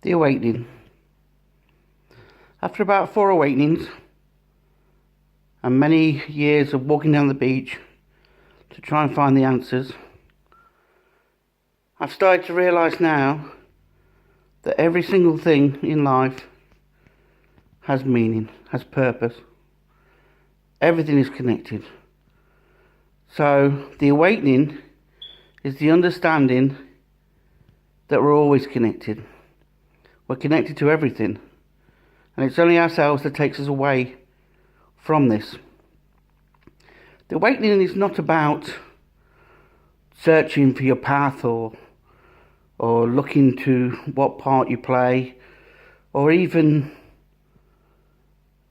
The awakening. After about 4 awakenings and many years of walking down the beach to try and find the answers, I've started to realise now that every single thing in life has meaning, has purpose. Everything is connected. So the awakening is the understanding that we're always connected. We're connected to everything. And it's only ourselves that takes us away from this. The awakening is not about searching for your path or looking to what part you play, or even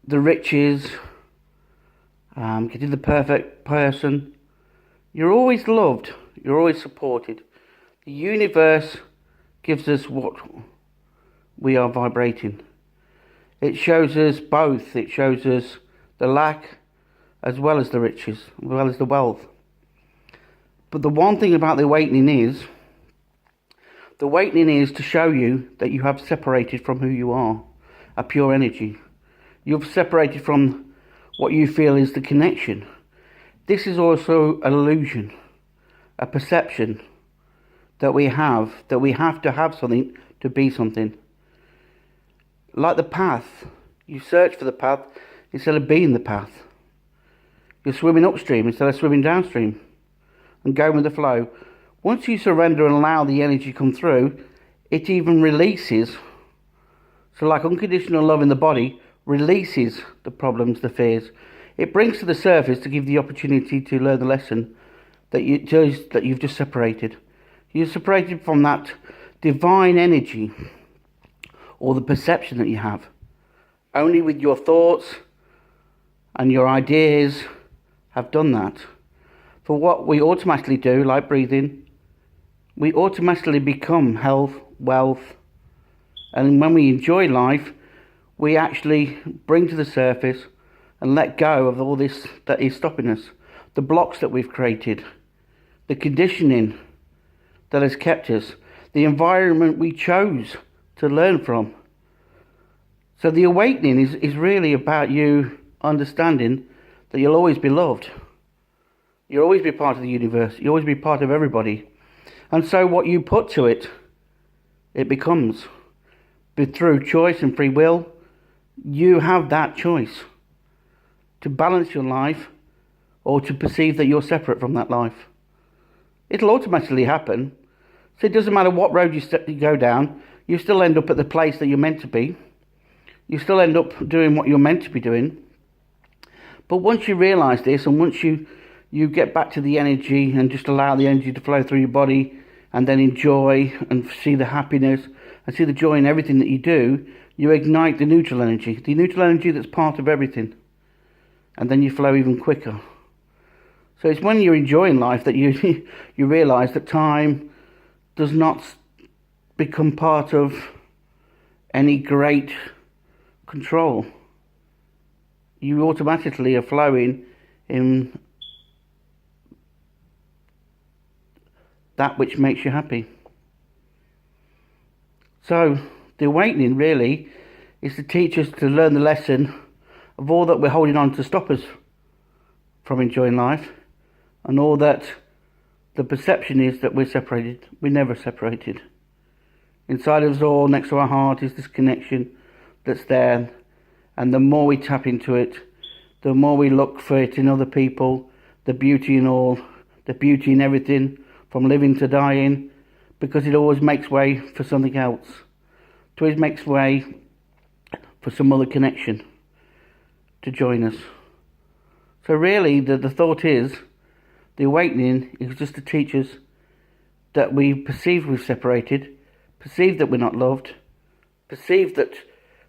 the riches, getting the perfect person. You're always loved. You're always supported. The universe gives us what we are vibrating. It shows us both. It shows us the lack as well as the riches, as well as the wealth. But the one thing about the awakening is to show you that you have separated from who you are, a pure energy. You've separated from what you feel is the connection. This is also an illusion, a perception that we have to have something to be something. Like the path, you search for the path instead of being the path. You're swimming upstream instead of swimming downstream and going with the flow. Once you surrender and allow the energy to come through, it even releases. So like unconditional love in the body releases the problems, the fears. It brings to the surface to give the opportunity to learn the lesson that you've just separated. You're separated from that divine energy or the perception that you have. Only with your thoughts and your ideas have done that. For what we automatically do, like breathing, we automatically become health, wealth, and when we enjoy life, we actually bring to the surface and let go of all this that is stopping us. The blocks that we've created, the conditioning that has kept us, the environment we chose to learn from. So the awakening is really about you understanding that you'll always be loved. You'll always be part of the universe. You'll always be part of everybody. And so what you put to it, it becomes. But through choice and free will, you have that choice to balance your life or to perceive that you're separate from that life. It'll automatically happen. So it doesn't matter what road you go down, you still end up at the place that you're meant to be. You still end up doing what you're meant to be doing. But once you realise this, and once you get back to the energy and just allow the energy to flow through your body and then enjoy and see the happiness and see the joy in everything that you do, you ignite the neutral energy that's part of everything. And then you flow even quicker. So it's when you're enjoying life that you realise that time does not become part of any great control. You automatically are flowing in that which makes you happy. So the awakening really is to teach us to learn the lesson of all that we're holding on to stop us from enjoying life, and all that the perception is that we're separated. We're never separated. Inside of us all, next to our heart, is this connection that's there, and the more we tap into it, the more we look for it in other people, the beauty in all, the beauty in everything, from living to dying, because it always makes way for something else. It always makes way for some other connection to join us. So really, the thought is, the awakening is just to teach us that we perceive we've separated, perceive that we're not loved, perceive that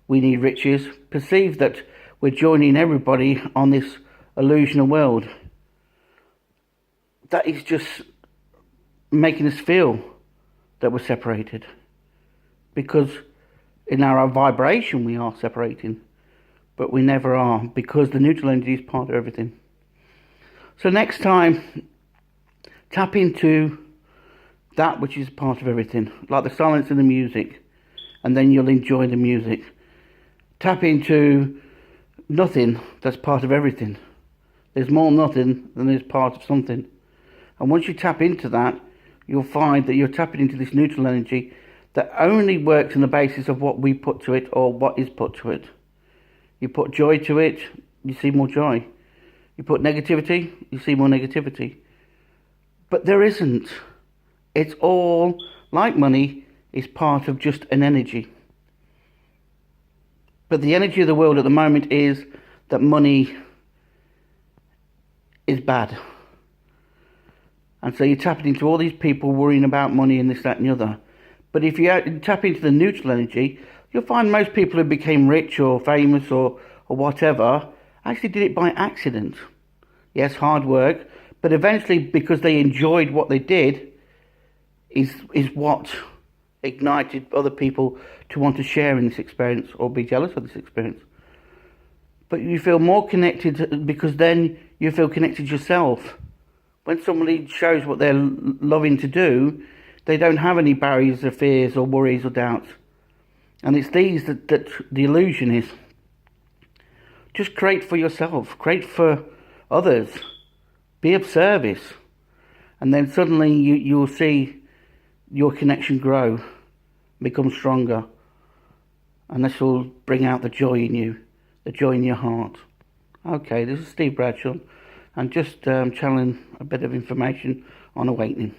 we need riches, perceive that we're joining everybody on this illusional world. That is just making us feel that we're separated. Because in our vibration we are separating, but we never are, because the neutral energy is part of everything. So next time, tap into that which is part of everything, like the silence in the music, and then you'll enjoy the music. Tap into nothing that's part of everything. There's more nothing than there's part of something. And once you tap into that, you'll find that you're tapping into this neutral energy that only works on the basis of what we put to it or what is put to it. You put joy to it, you see more joy. You put negativity, you see more negativity. But there isn't. It's all, like money, is part of just an energy. But the energy of the world at the moment is that money is bad. And so you're tapping into all these people worrying about money and this, that and the other. But if you tap into the neutral energy, you'll find most people who became rich or famous or whatever actually did it by accident. Yes, hard work, but eventually because they enjoyed what they did is what ignited other people to want to share in this experience or be jealous of this experience. But you feel more connected because then you feel connected yourself. When somebody shows what they're loving to do, they don't have any barriers or fears or worries or doubts. And it's these that the illusion is. Just create for yourself, create for others, be of service. And then suddenly you'll see your connection grow, become stronger. And this will bring out the joy in you, the joy in your heart. Okay, this is Steve Bradshaw. I'm just channeling a bit of information on awakening.